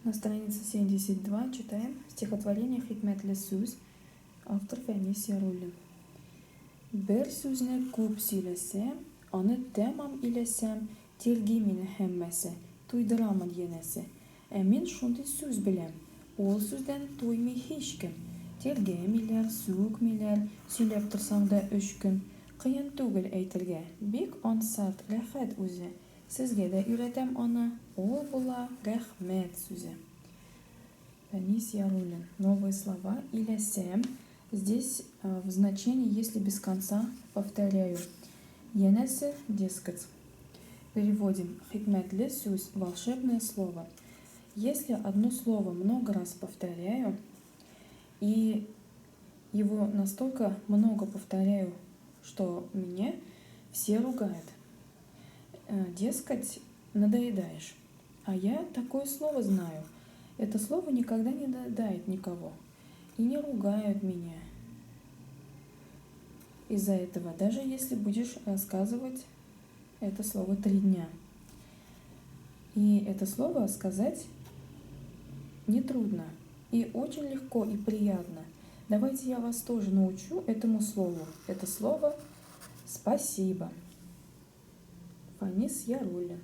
На странице 72 читаем стихотворение Хикмет Лесуз, автор Фәнис Яруллин. Бір сүзне күп сөйлесем, аны тәмам илесем, телги мине һәммәсе, туйдырамын янәсе. Мин шундый сүз беләм, ул сүздән туймый һичкем. Телгәмиләр, сүкмиләр, сөйләп торсаң да 3 көн. Кыен түгел әйтергә, бик ансат, рәхәт үзе. Сезгә дә өйрәтәм аны, ул була рәхмәт сүзе. Фәнис Яруллин. Новые слова. Иләсем. Здесь в значении, если без конца, повторяю. Янәсе, дескать. Переводим. Хикмет лесуз. Волшебное слово. Если одно слово много раз повторяю, и его настолько много повторяю, что меня все ругают. Дескать, надоедаешь. А я такое слово знаю. Это слово никогда не надоедает никого. И не ругают меня. Из-за этого, даже если будешь рассказывать это слово 3 дня. И это слово сказать нетрудно. И очень легко и приятно. Давайте я вас тоже научу этому слову. Это слово «спасибо». Фәнис Яруллин.